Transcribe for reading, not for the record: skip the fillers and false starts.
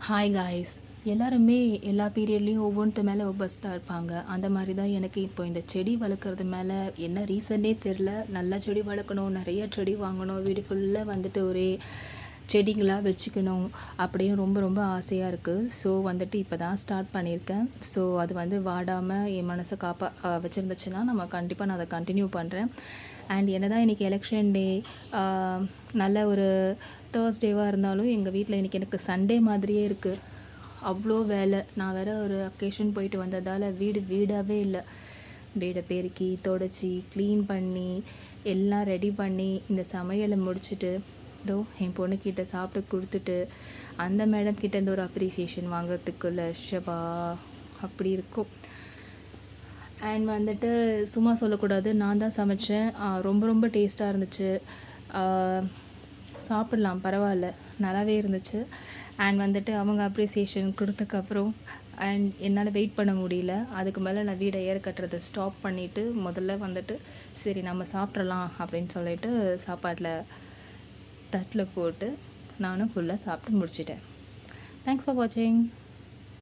Hi guys. எல்லாருமே எல்லா பீரியட்லேயும் ஒவ்வொன்றுத்து மேலே ஒப்பஸ்ட்டாக இருப்பாங்க. அந்த மாதிரி தான் எனக்கு இப்போ இந்த செடி வளர்க்குறது மேலே என்ன ரீசன்னே தெரில. நல்லா செடி வளர்க்கணும், நிறைய செடி வாங்கணும், வீடு ஃபுல்லாக வந்துட்டு ஒரே செடிங்களாக வச்சுக்கணும் அப்படின்னு ரொம்ப ரொம்ப ஆசையாக இருக்குது. ஸோ வந்துட்டு இப்போ தான் ஸ்டார்ட் பண்ணியிருக்கேன். ஸோ அது வந்து வாடாமல் என் மனசை வச்சுருந்துச்சுன்னா நம்ம கண்டிப்பாக நான் அதை கண்டினியூ பண்ணுறேன். அண்ட் என்ன தான் இன்றைக்கி எலெக்ஷன் டே, நல்ல ஒரு தேர்ஸ்டேவாக இருந்தாலும் எங்கள் வீட்டில் இன்றைக்கி எனக்கு சண்டே மாதிரியே இருக்குது. அவ்வளோ வேலை. நான் வேறு ஒரு அக்கேஷன் போயிட்டு வந்ததால் வீடாகவே இல்லை. வீடை பெருக்கி தொடச்சி க்ளீன் பண்ணி எல்லாம் ரெடி பண்ணி இந்த சமையலை முடிச்சுட்டு இதோ என் பொண்ணுக்கிட்ட சாப்பிட்டு கொடுத்துட்டு அந்த மேடம் கிட்டேருந்து ஒரு அப்ரிசியேஷன் வாங்கிறதுக்குள்ள ஷபா அப்படி இருக்கும். அண்ட் வந்துட்டு சும்மா சொல்லக்கூடாது, நான் தான் சமைச்சேன். ரொம்ப ரொம்ப டேஸ்ட்டாக இருந்துச்சு. சாப்பிட்லாம், பரவாயில்ல, நல்லாவே இருந்துச்சு. அண்ட் வந்துட்டு அவங்க அப்ரிசியேஷன் கொடுத்ததுக்கப்புறம் அண்ட் என்னால் வெயிட் பண்ண முடியல. அதுக்கு மேலே நான் வீடை ஏற கட்டுறதை ஸ்டாப் பண்ணிவிட்டு முதல்ல வந்துட்டு சரி நம்ம சாப்பிட்றலாம் அப்படின்னு சொல்லிட்டு சாப்பாட்டில் தட்டில் போட்டு நானும் ஃபுல்லாக சாப்பிட்டு முடிச்சிட்டேன். தேங்க்ஸ் ஃபார் வாட்சிங்.